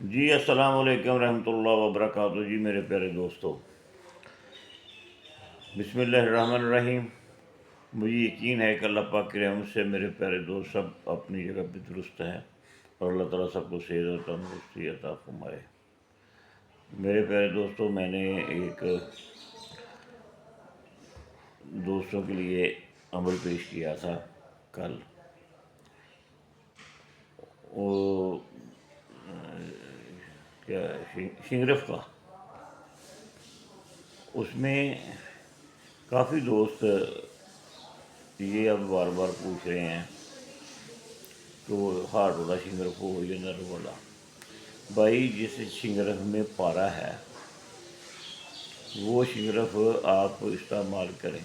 جی السلام علیکم رحمۃ اللہ وبرکاتہ جی میرے پیارے دوستو، بسم اللہ الرحمن الرحیم۔ مجھے یقین ہے کہ اللہ پاک کی رحمت سے میرے پیارے دوست سب اپنی جگہ پہ درست ہیں اور اللہ تعالیٰ سب کو صحت و تندرستی عطا فرمائے۔ میرے پیارے دوستو، میں نے ایک دوستوں کے لیے عمل پیش کیا تھا کل۔ وہ کیا شنگرف کا، اس میں کافی دوست یہ اب بار بار پوچھ رہے ہیں کہ وہ ہارٹ والا شنگرف ہو یا نر والا۔ بھائی، جس شنگرف میں پارا ہے وہ شنگرف آپ استعمال کریں،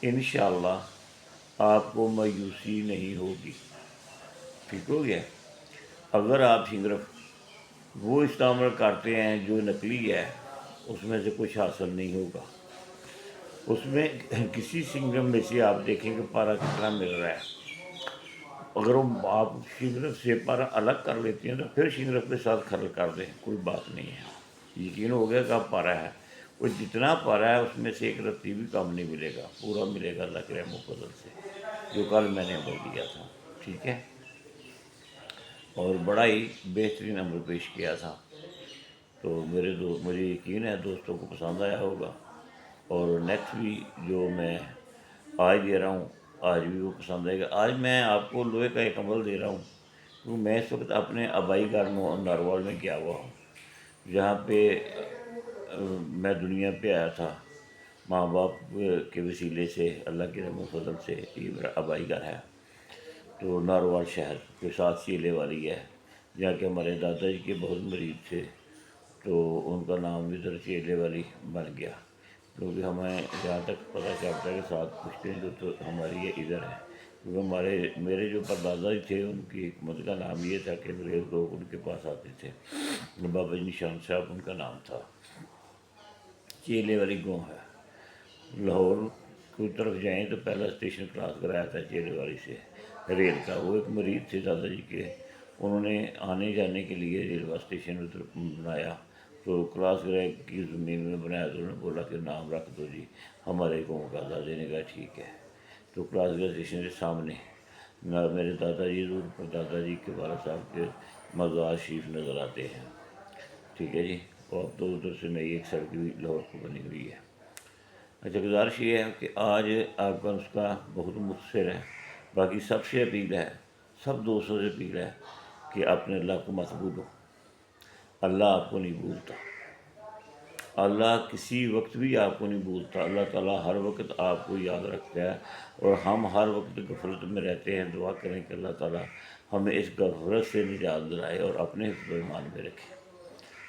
انشاءاللہ آپ کو مایوسی نہیں ہوگی۔ ٹھیک ہو گیا؟ اگر آپ شنگرف وہ استعمال کرتے ہیں جو نکلی ہے، اس میں سے کچھ حاصل نہیں ہوگا۔ اس میں کسی شنگرف میں سے آپ دیکھیں کہ پارا کتنا مل رہا ہے۔ اگر آپ شنگرف سے پارا الگ کر لیتے ہیں تو پھر شنگرف کے ساتھ کھل کر دیں، کوئی بات نہیں ہے۔ یقین ہو گیا کہ آپ پارا ہے، وہ جتنا پارا ہے اس میں سے ایک رتی بھی کم نہیں ملے گا، پورا ملے گا اللہ کے رحم و فضل سے، جو کل میں نے عمل دیا تھا۔ ٹھیک ہے؟ اور بڑا ہی بہترین عمل پیش کیا تھا۔ تو مجھے یقین ہے دوستوں کو پسند آیا ہوگا، اور نیکسٹ بھی جو میں آج دے رہا ہوں آج بھی وہ پسند آئے گا۔ آج میں آپ کو لوہے کا ایک عمل دے رہا ہوں، کیونکہ میں اس وقت اپنے آبائی گھر ناروال میں گیا ہوا ہوں، جہاں پہ میں دنیا پہ آیا تھا ماں باپ کے وسیلے سے، اللہ کے رحم و فضل سے۔ یہ میرا آبائی گھر ہے، تو ناروال شہر کے ساتھ چیلے والی ہے، جہاں کہ ہمارے دادا جی کے بہت مریض تھے، تو ان کا نام ادھر چیلے والی بن گیا، کیونکہ ہمیں جہاں تک پتہ چلتا ہے کہ ساتھ پوچھتے ہیں تو ہماری یہ ادھر ہے، کیونکہ میرے جو پردادا جی تھے ان کی حکمت کا نام یہ تھا کہ انگریز لوگ ان کے پاس آتے تھے۔ بابا جی نشان صاحب ان کا نام تھا۔ چیلے والی گاؤں ہے، لاہور کی طرف جائیں تو پہلا اسٹیشن کراس کرایا تھا چیلے والی سے ریل کا۔ وہ ایک مریض تھے دادا جی کے، انہوں نے آنے جانے کے لیے ریلوے اسٹیشن ادھر بنایا، تو کراس کرائے کی زمین میں بنایا، تو انہوں نے بولا کہ نام رکھ دو جی ہمارے گاؤں کا۔ دادا نے کہا ٹھیک ہے۔ تو کراس کرائے اسٹیشن کے سامنے میرے دادا جی دور پر دادا جی کے والد صاحب کے مزار شریف نظر آتے ہیں۔ ٹھیک ہے جی، اور اب تو ادھر سے نئی ایک سڑک بھی لاہور کو بنی ہوئی ہے۔ اچھا، گزارش یہ ہے کہ آج آپ کا نسخہ بہت مختصر ہے، باقی سب سے اپیل ہے، سب دوستوں سے اپیل ہے کہ اپنے اللہ کو مت بھولو۔ اللہ آپ کو نہیں بھولتا، اللہ کسی وقت بھی آپ کو نہیں بھولتا۔ اللہ تعالیٰ ہر وقت آپ کو یاد رکھتا ہے، اور ہم ہر وقت غفلت میں رہتے ہیں۔ دعا کریں کہ اللہ تعالیٰ ہمیں اس غفلت سے نجات دلائے اور اپنے حفظ و ایمان میں رکھے،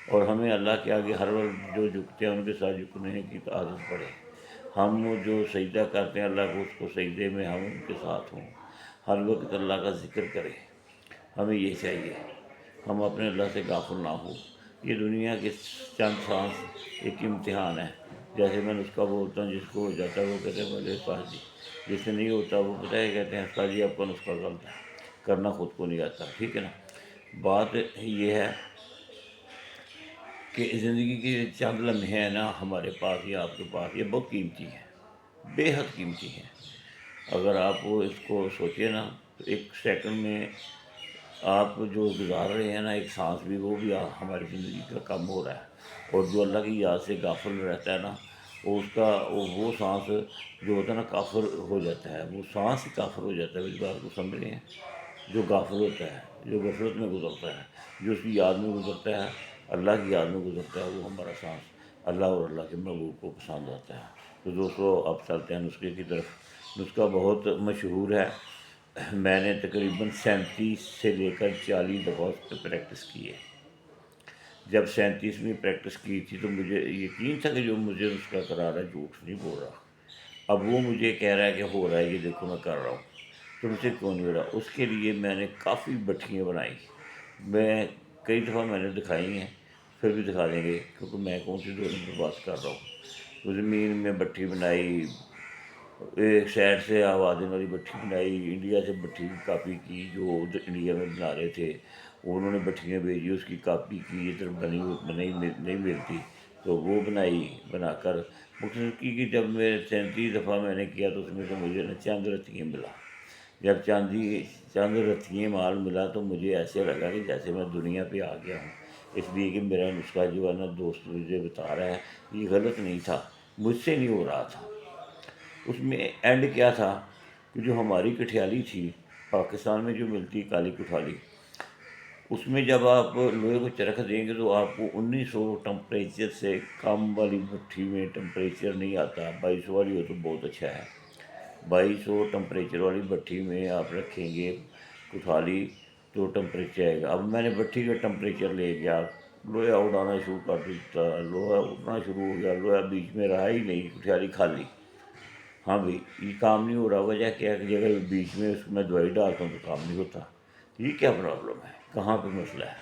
اور ہمیں اللہ کے آگے ہر وقت جو جھکتے ہیں ان کے ساتھ جھکنے کی عادت پڑے۔ ہم جو سجدہ کرتے ہیں اللہ کو، اس کو سجدے میں ہم ان کے ساتھ ہوں، ہر وقت اللہ کا ذکر کریں۔ ہمیں یہ چاہیے، ہم اپنے اللہ سے غافل نہ ہوں۔ یہ دنیا کے چند سانس ایک امتحان ہے۔ جیسے میں نسخہ بولتا ہوں، جس کو ہو جاتا ہے وہ کہتے ہیں بولے استاد جی، جس سے نہیں ہوتا وہ پتہ ہے کہتے ہیں استاد جی آپ کا نسخہ غلط ہے، کرنا خود کو نہیں آتا۔ ٹھیک ہے نا؟ بات یہ ہے کہ زندگی کے چند لمحے ہیں نا ہمارے پاس یا آپ کے پاس، یہ بہت قیمتی ہے، بے حد قیمتی ہے۔ اگر آپ اس کو سوچیں نا تو ایک سیکنڈ میں آپ جو گزار رہے ہیں نا، ایک سانس بھی، وہ بھی ہماری زندگی کا کم ہو رہا ہے۔ اور جو اللہ کی یاد سے غافل رہتا ہے نا، وہ سانس جو ہوتا ہے نا کافر ہو جاتا ہے، وہ سانس ہی کافر ہو جاتا ہے۔ اس بات کو سمجھ رہے ہیں؟ جو غافل ہوتا ہے، جو غفلت میں گزرتا ہے، جو اس کی یاد میں گزرتا ہے، اللہ کی یاد میں گزرتا ہے، وہ ہمارا سانس اللہ اور اللہ کے محبوب کو پسند آتا ہے۔ تو دوستو اب چلتے ہیں نسخے کی طرف۔ نسخہ بہت مشہور ہے، میں نے تقریباً 37 سے لے کر 40 دفعہ اس پہ پریکٹس کی ہے۔ جب 37ویں پریکٹس کی تھی تو مجھے یقین تھا کہ جو مجھے نسخہ کرا رہا ہے جھوٹ نہیں بول رہا۔ اب وہ مجھے کہہ رہا ہے کہ ہو رہا ہے، یہ دیکھو میں کر رہا ہوں، تم سے کیوں نہیں ہو رہا؟ اس کے لیے میں نے کافی بٹھیاں بنائی، کئی دفعہ میں نے دکھائی ہیں، پھر بھی دکھا دیں گے، کیونکہ میں کون سی دو نمبر بات کر رہا ہوں۔ تو زمین میں بٹھی بنائی، ایک سائڈ سے آوازیں والی بٹھی بنائی، انڈیا سے بٹھی کاپی کی جو ادھر انڈیا میں بنا رہے تھے، انہوں نے بٹھیاں بھیجی، اس کی کاپی کی، ادھر نہیں ملتی تو وہ بنا کر مختصر کی جب میں 37 دفعہ میں نے کیا تو اس میں سے مجھے چند رتیاں ملا۔ جب چند رتیاں مال ملا تو مجھے ایسے لگا کہ جیسے میں دنیا پہ آ گیا ہوں، اس لیے کہ میرا نسخہ جو ہے نا دوست مجھے بتا رہا ہے یہ غلط نہیں تھا، مجھ سے نہیں ہو رہا تھا۔ اس میں اینڈ کیا تھا کہ جو ہماری کٹھیالی تھی پاکستان میں جو ملتی کالی کٹھالی، اس میں جب آپ لوہے کو چرخ دیں گے تو آپ کو 1900 ٹمپریچر سے کم والی بھٹی میں ٹمپریچر نہیں آتا، 2200 والی ہو تو بہت اچھا ہے۔ 2200 ٹمپریچر والی بھٹی میں آپ رکھیں گے کٹھالی تو ٹمپریچر آئے گا۔ اب میں نے بھٹی کا ٹمپریچر لے گیا، لوہا اڑانا شروع کر دیتا، لوہا اڑنا شروع ہو گیا، لوہا بیچ میں رہا ہی نہیں، کٹھیالی خالی۔ ہاں بھائی یہ کام نہیں ہو رہا، وجہ کیا کہ اگر بیچ میں اس میں دوائی ڈالتا ہوں تو کام نہیں ہوتا۔ یہ کیا پرابلم ہے، کہاں پہ مسئلہ ہے؟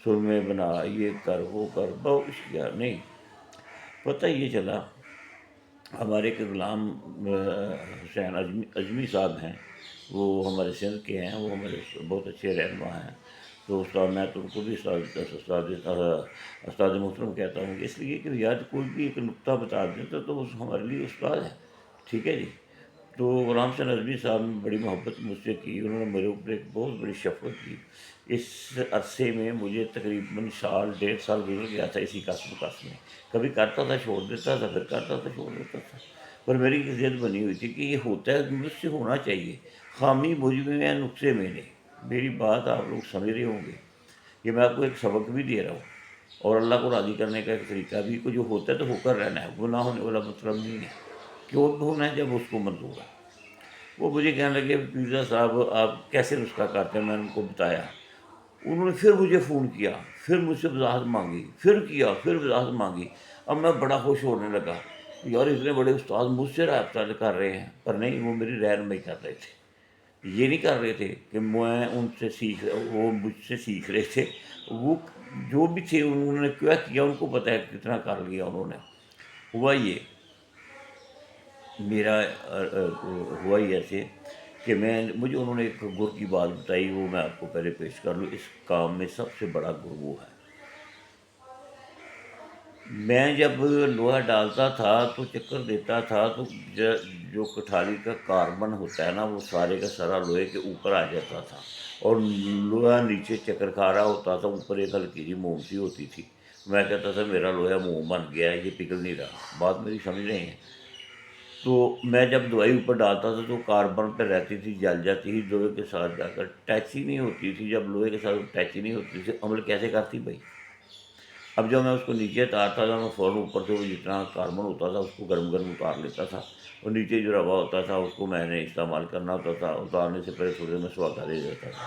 سرمے بنا، یہ کر وہ کر، بہت کچھ کیا، نہیں پتہ یہ چلا ہمارے ایک غلام حسین اجمی صاحب ہیں، وہ ہمارے سندھ کے ہیں، وہ ہمارے بہت اچھے رہنما ہیں۔ تو استاد میں تو ان کو بھی استاد محترم کہتا ہوں، اس لیے کہ یاد کوئی بھی ایک نقطہ بتا دیتا تو وہ ہمارے لیے استاد ہے، ٹھیک ہے جی۔ تو غلام حسین اجمی صاحب نے بڑی محبت مجھ سے کی، انہوں نے میرے اوپر ایک بہت بڑی شفقت کی۔ اس عرصے میں مجھے تقریباً سال 1.5 سال گزر گیا تھا اسی قسم میں، کبھی کرتا تھا چھوڑ دیتا تھا، پھر کرتا تھا چھوڑ دیتا تھا، پر میری ایک ضد بنی ہوئی تھی کہ یہ ہوتا ہے مجھ سے ہونا چاہیے، خامی مجھ میں ہے نقصے میں نہیں۔ میری بات آپ لوگ سمجھ رہے ہوں گے، یہ میں آپ کو ایک سبق بھی دے رہا ہوں، اور اللہ کو راضی کرنے کا ایک طریقہ بھی، کو جو ہوتا ہے تو ہو کر رہنا ہے، گناہ ہونے والا مطلب نہیں ہے، کیوں ہونا ہے جب اس کو منظور ہے۔ وہ مجھے کہنے لگے پیزا صاحب آپ کیسے نسخہ کرتے ہیں، میں نے ان کو بتایا، انہوں نے پھر مجھے فون کیا، پھر مجھ سے وضاحت مانگی، پھر وضاحت مانگی۔ اب میں بڑا خوش ہونے لگا، یار اتنے بڑے استاد مجھ سے رابطہ کر رہے ہیں، پر نہیں، وہ میری رہنمائی کر رہے تھے، یہ نہیں کر رہے تھے کہ میں ان سے وہ مجھ سے سیکھ رہے تھے، وہ جو بھی تھے انہوں نے کیا کیا، ان کو پتہ ہے کتنا کر لیا انہوں نے۔ ہوا یہ میرا ہوا ہی ایسے کہ مجھے انہوں نے ایک گر کی بات بتائی، وہ میں آپ کو پہلے پیش کر لوں۔ اس کام میں سب سے بڑا گر وہ ہے، میں جب لوہا ڈالتا تھا تو چکر دیتا تھا تو جو کٹھالی کا کاربن ہوتا ہے نا وہ سارے کا سارا لوہے کے اوپر آ جاتا تھا، اور لوہا نیچے چکر کھا رہا ہوتا تھا، اوپر ایک ہلکی سی موم سی ہوتی تھی۔ میں کہتا تھا میرا لوہا موم بن گیا ہے، یہ پگھل نہیں رہا، بات میری سمجھ رہے ہیں؟ تو میں جب دوائی اوپر ڈالتا تھا تو کاربن پہ رہتی تھی، جل جاتی تھی، لوہے کے ساتھ جا کر ٹچ ہی نہیں ہوتی تھی۔ جب لوہے کے ساتھ ٹچ ہی نہیں ہوتی تھی عمل کیسے کرتی بھائی؟ اب جب میں اس کو نیچے اتارتا تھا میں فوراً اوپر سے وہ جتنا کاربن ہوتا تھا اس کو گرم گرم اتار لیتا تھا، اور نیچے جو روا ہوتا تھا اس کو میں نے استعمال کرنا ہوتا تھا، اتارنے سے پہلے تھوڑے میں سواگا دے دیتا تھا۔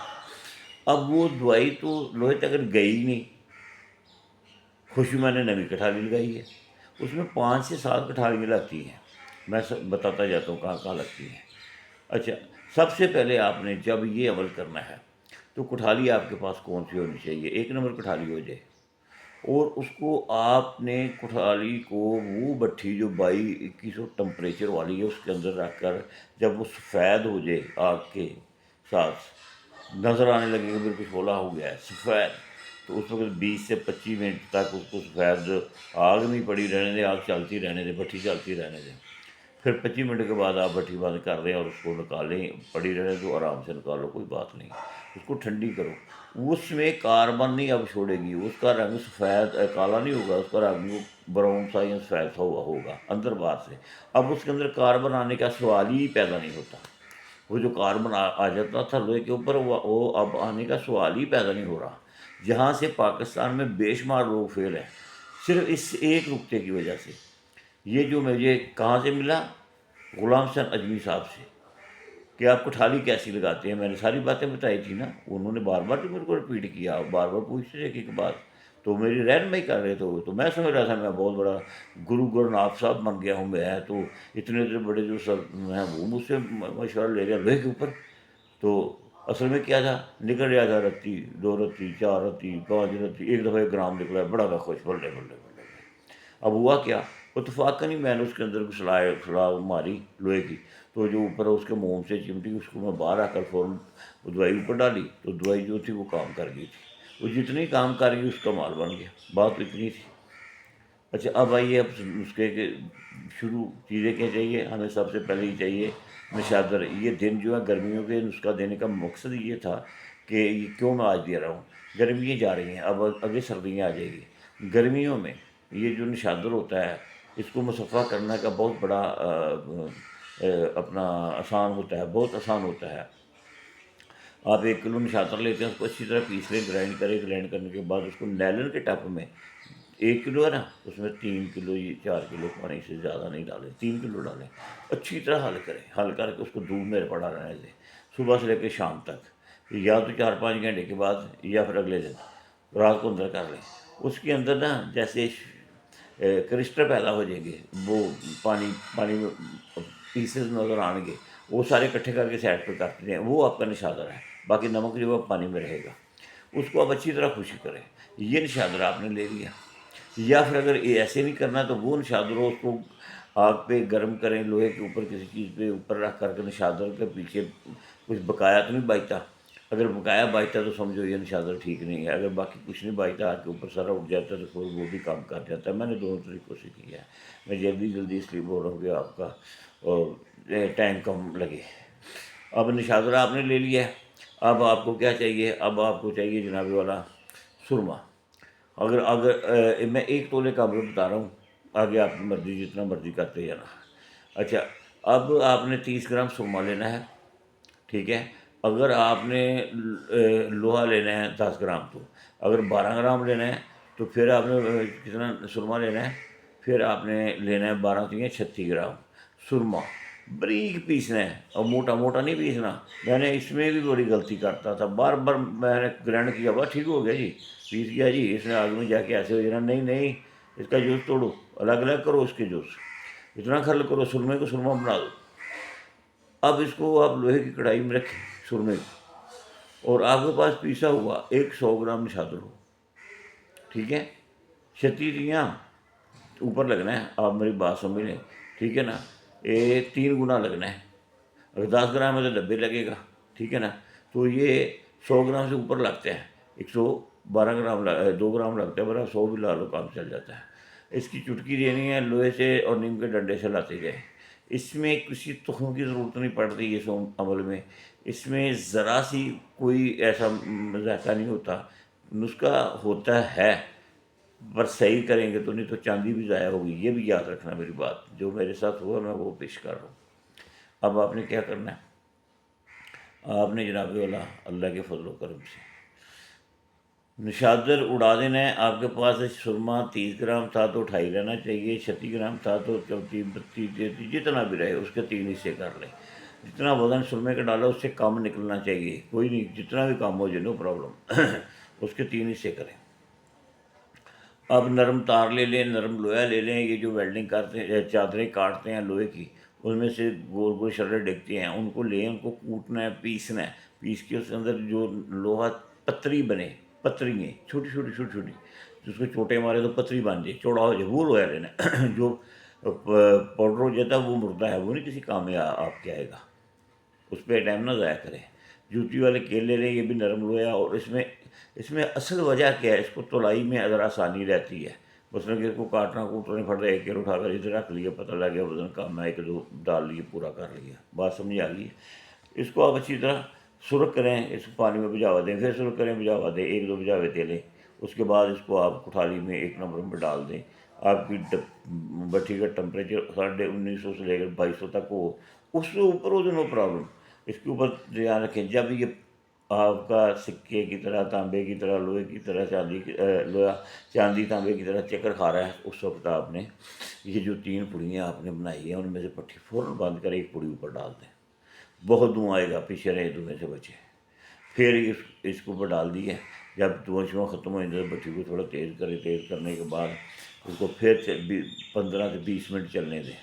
اب وہ دوائی تو لوہے تک گئی نہیں، خوشی میں نے نئی کٹھالی لگائی ہے، اس میں 5 سے 7 کٹھالیاں لگتی ہیں، میں بتاتا جاتا ہوں کہاں کہاں لگتی ہیں۔ اچھا، سب سے پہلے آپ نے جب یہ عمل کرنا ہے تو کٹھالی آپ کے پاس کون سی ہونی چاہیے؟ 1 نمبر کٹھالی ہو جائے، اور اس کو آپ نے کٹھالی کو وہ بھٹی جو 2200 ٹمپریچر والی ہے اس کے اندر رکھ کر جب وہ سفید ہو جائے آگ کے ساتھ، نظر آنے لگے کہ بالکل شعلہ ہو گیا ہے سفید، تو اس وقت 20 سے 25 منٹ تک اس کو سفید آگ نہیں پڑی رہنے دیں، آگ چلتی رہنے دیں، بھٹی چلتی رہنے دیں۔ پھر 25 منٹ کے بعد آپ بھٹی بند کر دیں اور اس کو نکالیں، پڑی رہنے تو آرام سے نکالو، کوئی بات نہیں، اس کو ٹھنڈی کرو۔ اس میں کاربن نہیں اب چھوڑے گی، اس کا رنگ سفید کالا نہیں ہوگا، اس کا رنگ براؤن سا یا سفید سا ہوا ہوگا اندر باہر سے۔ اب اس کے اندر کاربن آنے کا سوال ہی پیدا نہیں ہوتا، وہ جو کاربن آ جاتا تھا لوہے کے اوپر وہ اب آنے کا سوال ہی پیدا نہیں ہو رہا، جہاں سے پاکستان میں بے شمار لوگ فیل ہیں صرف اس ایک نقطے کی وجہ سے۔ یہ جو مجھے کہاں سے ملا؟ غلام حسین اجمی صاحب سے، کہ آپ کٹھالی کیسی لگاتے ہیں، میں نے ساری باتیں بتائی تھی نا، انہوں نے بار بار میرے کو رپیٹ کیا، بار بار پوچھتے تھے کہ بات، تو میری رہنمائی کر رہے تھے وہ، تو میں سمجھ رہا تھا میں بہت بڑا گرو ناتھ صاحب بن گیا ہوں، میں تو اتنے بڑے جو سر ہیں وہ مجھ سے مشورہ لے رہے لوہے کے اوپر۔ تو اصل میں کیا تھا، نکل رہا تھا رتی 2 رتی 4 رتی 5 رتی، ایک دفعہ 1 گرام نکلا، بڑا میں خوش، بلے بلے بلے۔ اب ہوا کیا، اتفاقاً ہی میں نے اس کے اندر سلائی ماری لوہے کی، تو جو اوپر اس کے موم سے چمٹی اس کو میں باہر آ کر فوراً دوائی اوپر ڈالی تو دوائی جو تھی وہ کام کر گئی تھی۔ وہ جتنی کام کر گئی اس کا مال بن گیا، بات اتنی تھی۔ اچھا اب آئیے اب نسخے کے شروع چیزیں کیا چاہیے ہمیں؟ سب سے پہلے یہ چاہیے نشادر۔ یہ دن جو ہے گرمیوں کے نسخہ دینے کا مقصد یہ تھا کہ یہ کیوں میں آج دے رہا ہوں، گرمیاں جا رہی ہیں، اب آگے سردیاں آ جائے گی۔ گرمیوں میں یہ جو نشادر ہوتا ہے اس کو مصفحہ کرنے کا بہت بڑا اپنا آسان ہوتا ہے، بہت آسان ہوتا ہے۔ آپ 1 کلو نشادر لیتے ہیں، اس کو اچھی طرح پیس لیں، گرائنڈ کریں، گرائنڈ کرنے کے بعد اس کو نیلن کے ٹپ میں 1 کلو ہے نا، اس میں 3 کلو یا 4 کلو پانی سے زیادہ نہیں ڈالیں، 3 کلو ڈالیں، اچھی طرح حل کریں، حل کر کے اس کو دودھ میں پڑا رہنے دیں صبح سے لے کے شام تک، یا تو 4-5 گھنٹے کے بعد یا پھر اگلے دن رات کو اندر کر لیں۔ اس کے اندر نا جیسے کرسٹل پیدا ہو جائیں گے، وہ پانی میں پیسز نظر آئیں گے، وہ سارے اکٹھے کر کے سائڈ پہ کرتے ہیں، وہ آپ کا نشادر ہے۔ باقی نمک جو ہے پانی میں رہے گا، اس کو آپ اچھی طرح خشک کریں۔ یہ نشادر آپ نے لے لیا، یا پھر اگر ایسے نہیں کرنا تو وہ نشادر ہو اس کو آگ پہ گرم کریں، لوہے کے اوپر کسی چیز پہ اوپر رکھ کر کے نشادر کے پیچھے کچھ بقایا تو نہیں بچتا، اگر بقایا بچتا تو سمجھو یہ نشادر ٹھیک نہیں ہے، اگر باقی کچھ نہیں بچتا آگ کے اوپر سارا اٹھ جاتا ہے تو پھر وہ بھی کام کر جاتا ہے۔ میں نے دونوں طریقوں سے کیا ہے، میں جلدی اس لیے بول رہا ہوں کہ آپ کا ٹائم کم لگے۔ اب نشادر آپ نے لے لیا ہے، اب آپ کو کیا چاہیے؟ اب آپ کو چاہیے جناب والا سرما۔ اگر میں 1 تولے کا بھی بتا رہا ہوں، آگے آپ کی مرضی جتنا مرضی کرتے جانا۔ اچھا اب آپ نے 30 گرام سرما لینا ہے، ٹھیک ہے۔ اگر آپ نے لوہا لینا ہے 10 گرام، تو اگر 12 گرام لینا ہے تو پھر آپ نے کتنا سرما لینا ہے؟ پھر آپ نے لینا ہے 12×36 گرام سرما، بریک پیسنا ہے، اور موٹا موٹا نہیں پیسنا۔ میں نے اس میں بھی بڑی غلطی کرتا تھا، بار بار میں نے گرائنڈ کیا، بس ٹھیک ہو گیا جی، پیس گیا جی، اس نے آگ میں جا کے ایسے ہو جانا، نہیں، اس کا جوس توڑو، الگ الگ کرو اس کے جوس، اتنا کھل کرو، سرمے کو سرما بنا دو۔ اب اس کو آپ لوہے کی کڑھائی میں رکھیں سرمے کو، اور آپ کے پاس پیسا ہوا 100 گرام نشادر ہو، ٹھیک ہے، 36 اوپر لگنا ہے، آپ میری بات سمجھ لیں، ٹھیک ہے نا، 3 گنا لگنا ہے۔ اگر 10 گرام ہے تو 90 لگے گا، ٹھیک ہے نا، تو یہ 100 گرام سے اوپر لگتے ہیں، 112 گرام 2 گرام لگتا ہے، برابر 100 بھی لا لو کام چل جاتا ہے۔ اس کی چٹکی دینی ہے، لوہے سے اور نیم کے ڈنڈے سے لاتے گئے۔ اس میں کسی تخم کی ضرورت نہیں پڑتی اس عمل میں، اس میں ذرا سی کوئی ایسا ذائقہ نہیں ہوتا، نسخہ ہوتا ہے پر صحیح کریں گے تو، نہیں تو چاندی بھی ضائع ہوگی، یہ بھی یاد رکھنا میری بات، جو میرے ساتھ ہوا میں وہ پیش کر رہا ہوں۔ اب آپ نے کیا کرنا ہے؟ آپ نے جناب والا اللہ کے فضل و کرم سے نشادر اڑا دینا ہے۔ آپ کے پاس سرما 30 گرام تھا تو 2.5 رہنا چاہیے، 36 گرام تھا تو 34 32 33 جتنا بھی رہے اس کے 3 حصے کر لیں۔ جتنا وزن سرمے کا ڈالا اس سے کم نکلنا چاہیے، کوئی نہیں، جتنا بھی کم ہو جائے نو پرابلم، اس کے 3 حصے کریں۔ اب نرم تار لے لیں، نرم لوہا لے لیں، یہ جو ویلڈنگ کرتے ہیں چادریں کاٹتے ہیں لوہے کی، ان میں سے گول گول شرے ڈگتے ہیں، ان کو لیں، ان کو کوٹنا ہے، پیسنا ہے، پیس کے اس کے اندر جو لوہا پتری بنے، پترییں چھوٹی چھوٹی جس کو چوٹے مارے تو پتری بن جائے، چوڑا ہو جائے، وہ لوہا لینا ہے۔ جو پاؤڈر ہو جاتا ہے وہ مردہ ہے، وہ نہیں کسی کام میں آپ کے آئے گا، اس پہ ٹائم نہ ضائع کریں۔ جوتی والے کیل لے لیں، یہ بھی نرم لوہا، اور اس میں اصل وجہ کیا ہے؟ اس کو تلائی میں اگر آسانی رہتی ہے، مثلاً کہ اس کو کاٹنا کوٹنا نہیں پڑتا، 1 کلو اٹھا کر ادھر رکھ لیا، پتہ لگ گیا وزن کم ہے، 1 2 ڈال لیے، پورا کر لیا، بات سمجھ آ گئی۔ اس کو آپ اچھی طرح سرخ کریں، اس کو پانی میں بھجاوا دیں، پھر سرخ کریں، بھجاوا دیں، 1 2 بھجاوے دے لیں، اس کے بعد اس کو آپ کٹھالی میں 1 نمبر میں ڈال دیں۔ آپ کی بٹھی کا ٹمپریچر 1950 سے لے کر 2200 تک ہو، اس سے اوپر ہو تو نو پرابلم۔ اس کے اوپر دھیان رکھیں، جب یہ آپ کا سکے کی طرح، تانبے کی طرح، لوہے کی طرح، لوہا چاندی تانبے کی طرح چکر کھا رہا ہے، اس وقت آپ نے یہ جو 3 پڑیاں آپ نے بنائی ہیں ان میں سے پٹھی فوراً بند کر 1 پڑی اوپر ڈال دیں، بہت دھواں آئے گا، پیچھے رہے دھویں سے بچے۔ پھر اس کے اوپر ڈال دیا، جب دھواں شواں ختم ہو جائے بٹھی کو تھوڑا تیز کرے، تیز کرنے کے بعد اس کو پھر 15 سے 20 منٹ چلنے دیں،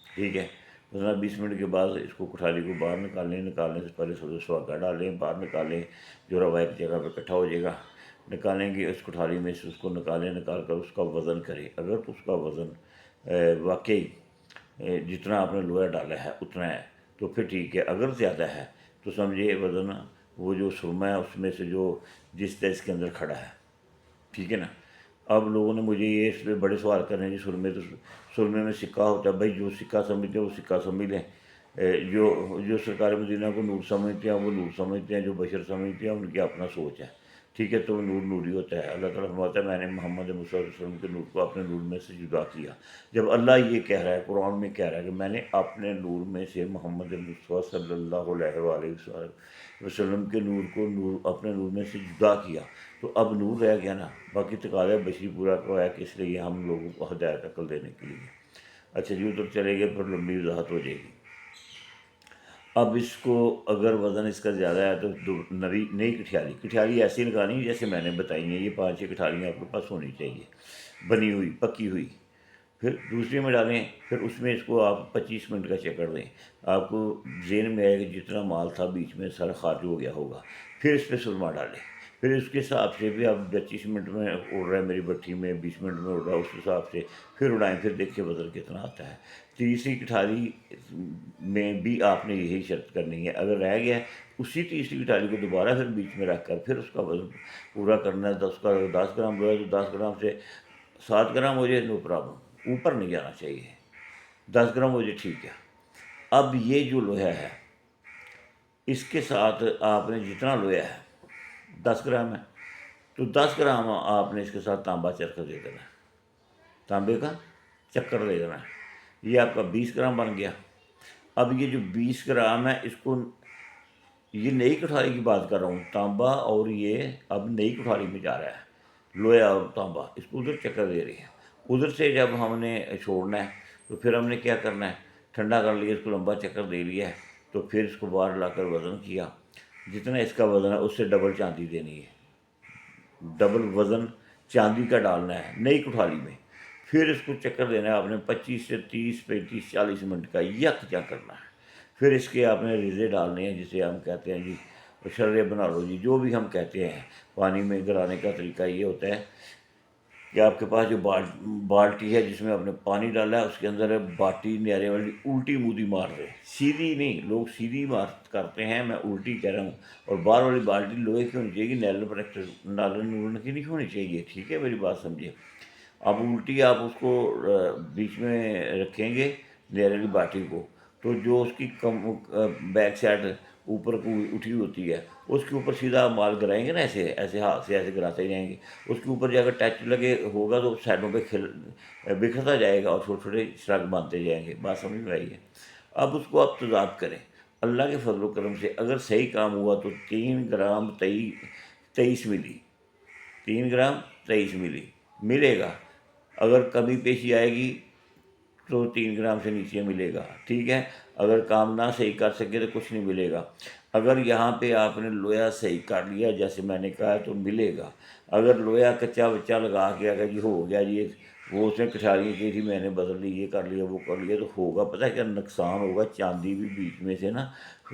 ٹھیک ہے۔ 15-20 منٹ کے بعد اس کو کٹھالی کو باہر نکالیں، نکالنے سے پہلے تھوڑا سواگا ڈالیں، باہر نکالیں، جو روا ایک جگہ پہ اکٹھا ہو جائے گا، نکالیں گے اس کٹھالی میں سے، اس کو نکالیں، نکال کر اس کا وزن کریں، اگر تو اس کا وزن واقعی جتنا آپ نے لوہا ڈالا ہے اتنا ہے تو پھر ٹھیک ہے، اگر زیادہ ہے تو سمجھے وزن وہ جو سرما ہے اس میں سے جو جس طرح اس کے اندر کھڑا ہے، ٹھیک ہے نا۔ اب لوگوں نے مجھے یہ اس پہ بڑے سوال کرنے ہیں، جی سرمے تو سرمے میں سکہ ہوتا ہے، بھائی جو سکہ سمجھتے ہیں وہ سکہ سمجھ لیں، جو سرکار مدینہ کو نور سمجھتے ہیں وہ نور سمجھتے ہیں، جو بشر سمجھتے ہیں ان کی اپنا سوچ ہے، ٹھیک ہے۔ تو وہ نور نوری ہوتا ہے، اللہ تعالیٰ فرماتا ہے میں نے محمد مصطفیٰ صلی اللہ علیہ وسلم کے نور کو اپنے نور میں سے جدا کیا۔ جب اللہ یہ کہہ رہا ہے، قرآن میں کہہ رہا ہے کہ میں نے اپنے نور میں سے محمد مصطفیٰ صلی اللہ علیہ وآلہ وسلم کے نور کو اپنے نور میں سے جدا کیا، تو اب نور رہ گیا نا، باقی تقاضا بشری پورا کروایا کہ اس لیے ہم لوگوں کو ہدایت عقل دینے کے لیے۔ اچھا جی، ادھر چلے گئے، پھر لمبی وضاحت ہو جائے گی۔ اب اس کو اگر وزن اس کا زیادہ ہے تو نئی کٹھیالی ایسی لگانی جیسے میں نے بتائی ہیں، یہ 5-6 کٹھالیاں آپ کے پاس ہونی چاہیے، بنی ہوئی پکی ہوئی۔ پھر دوسری میں ڈالیں، پھر اس میں اس کو آپ 25 منٹ کا چکر دیں، آپ کو ذہن میں آئے کہ جتنا مال تھا بیچ میں سارا خارج ہو گیا ہوگا۔ پھر اس پہ سرما ڈالیں، پھر اس کے حساب سے بھی آپ 25 منٹ میں اڑ رہا ہے میری بٹھی میں، 20 منٹ میں اڑ رہا ہے، اس حساب سے پھر اڑائیں، پھر دیکھیں وزن کتنا آتا ہے۔ تیسری کٹھالی میں بھی آپ نے یہی شرط کرنی ہے، اگر رہ گیا اسی تیسری کٹھالی کو دوبارہ پھر بیچ میں رکھ کر پھر اس کا وزن پورا کرنا ہے۔ 10 گرام ہوا ہے تو 10 گرام سے 7 گرام ہو جائے، نو پرابلم، اوپر نہیں جانا چاہیے، 10 گرام ہو جائے ٹھیک ہے۔ اب یہ جو لوہا ہے اس کے ساتھ آپ نے جتنا لوہا ہے 10 گرام ہے تو 10 گرام آپ نے اس کے ساتھ تانبا چرخ دے دینا ہے، تانبے کا چکر دے دینا ہے، یہ آپ کا 20 گرام بن گیا۔ اب یہ جو 20 گرام ہے اس کو، یہ نئی کٹھالی کی بات کر رہا ہوں، تانبا اور یہ اب نئی کٹھالی میں جا رہا ہے، لوہا اور تانبا اس کو ادھر چکر دے رہی ہے۔ ادھر سے جب ہم نے چھوڑنا ہے تو پھر ہم نے کیا کرنا ہے، ٹھنڈا کر لیا، اس کو لمبا چکر دے لیا ہے، تو پھر اس کو باہر لا کر وزن کیا، جتنا اس کا وزن ہے اس سے ڈبل چاندی دینی ہے، ڈبل وزن چاندی کا ڈالنا ہے نئی کٹھالی میں۔ پھر اس کو چکر دینا ہے آپ نے 25 سے 30 35 40 منٹ کا یکجا کرنا ہے۔ پھر اس کے آپ نے ریزے ڈالنے ہیں، جسے ہم کہتے ہیں جی شرے بنا لو جی، جو بھی ہم کہتے ہیں۔ پانی میں گرانے کا طریقہ یہ ہوتا ہے کہ آپ کے پاس جو بالٹی ہے جس میں آپ نے پانی ڈالا ہے، اس کے اندر باٹی نیرے والی الٹی مودی مار رہے، سیدھی نہیں، لوگ سیدھی کرتے ہیں، میں الٹی کہہ رہا ہوں۔ اور باہر والی بالٹی لوہے کی ہونی چاہیے، نالن نورن کی نہیں ہونی چاہیے، ٹھیک ہے، میری بات سمجھیے۔ اب الٹی آپ اس کو بیچ میں رکھیں گے نیرے والی باٹی کو، تو جو اس کی بیک سائڈ اوپر کو اٹھی ہوتی ہے اس کے اوپر سیدھا مال گرائیں گے نا، ایسے ایسے ہاتھ سے ایسے گراتے جائیں گے، اس کے اوپر جا کر ٹچ لگے ہوگا تو سائڈوں پہ بکھرتا جائے گا اور چھوٹے چھوٹے شرک بنتے جائیں گے، بات سمجھ میں آئی ہے۔ اب اس کو آپ تضاد کریں، اللہ کے فضل و کرم سے اگر صحیح کام ہوا تو 3 گرام 23 ملی، 3 گرام 23 ملی ملے گا۔ اگر کمی پیشی آئے گی تو 3 گرام سے نیچے ملے گا، ٹھیک ہے۔ اگر کام نہ صحیح کر سکے تو کچھ نہیں ملے گا۔ اگر یہاں پہ آپ نے لوہا صحیح کر لیا جیسے میں نے کہا تو ملے گا۔ اگر لوہا کچا بچا لگا کے اگر جی ہو گیا جی، وہ اس نے کٹھالی کی تھی میں نے بدل لی، یہ کر لیا وہ کر لیا، تو ہوگا پتہ ہے کیا نقصان ہوگا، چاندی بھی بیچ میں سے نا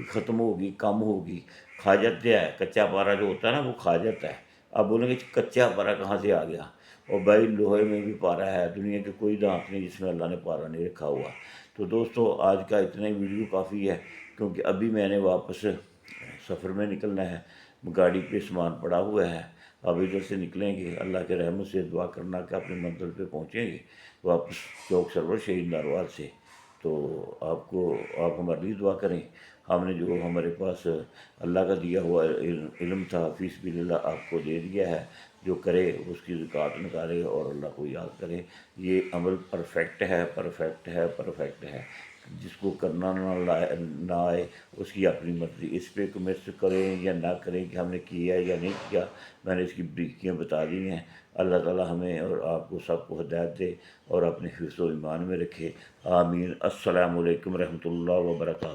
ختم ہوگی، کم ہوگی، کھا جاتے ہے، کچا پارا جو ہوتا ہے نا وہ کھا جاتا ہے۔ اب بولیں گے کچا پارا کہاں سے آ گیا، اور بھائی لوہے میں بھی پارا ہے، دنیا کے کوئی دانت نہیں جس میں اللہ نے پارا نہیں رکھا ہوا۔ تو دوستو آج کا اتنا ہی ویڈیو کافی ہے، کیونکہ ابھی میں نے واپس سفر میں نکلنا ہے، گاڑی پہ سامان پڑا ہوا ہے، اب ادھر سے نکلیں گے، اللہ کے رحمت سے دعا کرنا کہ اپنے منزل پہ پہنچیں گے واپس چوک سرور شہید ناروال سے۔ تو آپ ہمارے لیے دعا کریں، ہم نے جو ہمارے پاس اللہ کا دیا ہوا علم تھا فی سبیل اللہ آپ کو دے دیا ہے، جو کرے اس کی زکوٰۃ نکالے اور اللہ کو یاد کرے۔ یہ عمل پرفیکٹ ہے، پرفیکٹ ہے، پرفیکٹ ہے، جس کو کرنا نہ آئے اس کی اپنی مرضی، اس پہ کمنٹس کریں یا نہ کریں کہ ہم نے کیا یا نہیں کیا، میں نے اس کی بریکیاں بتا دی ہیں۔ اللہ تعالیٰ ہمیں اور آپ کو سب کو ہدایت دے اور اپنے حفظ و ایمان میں رکھے، آمین۔ السلام علیکم رحمۃ اللہ وبرکاتہ۔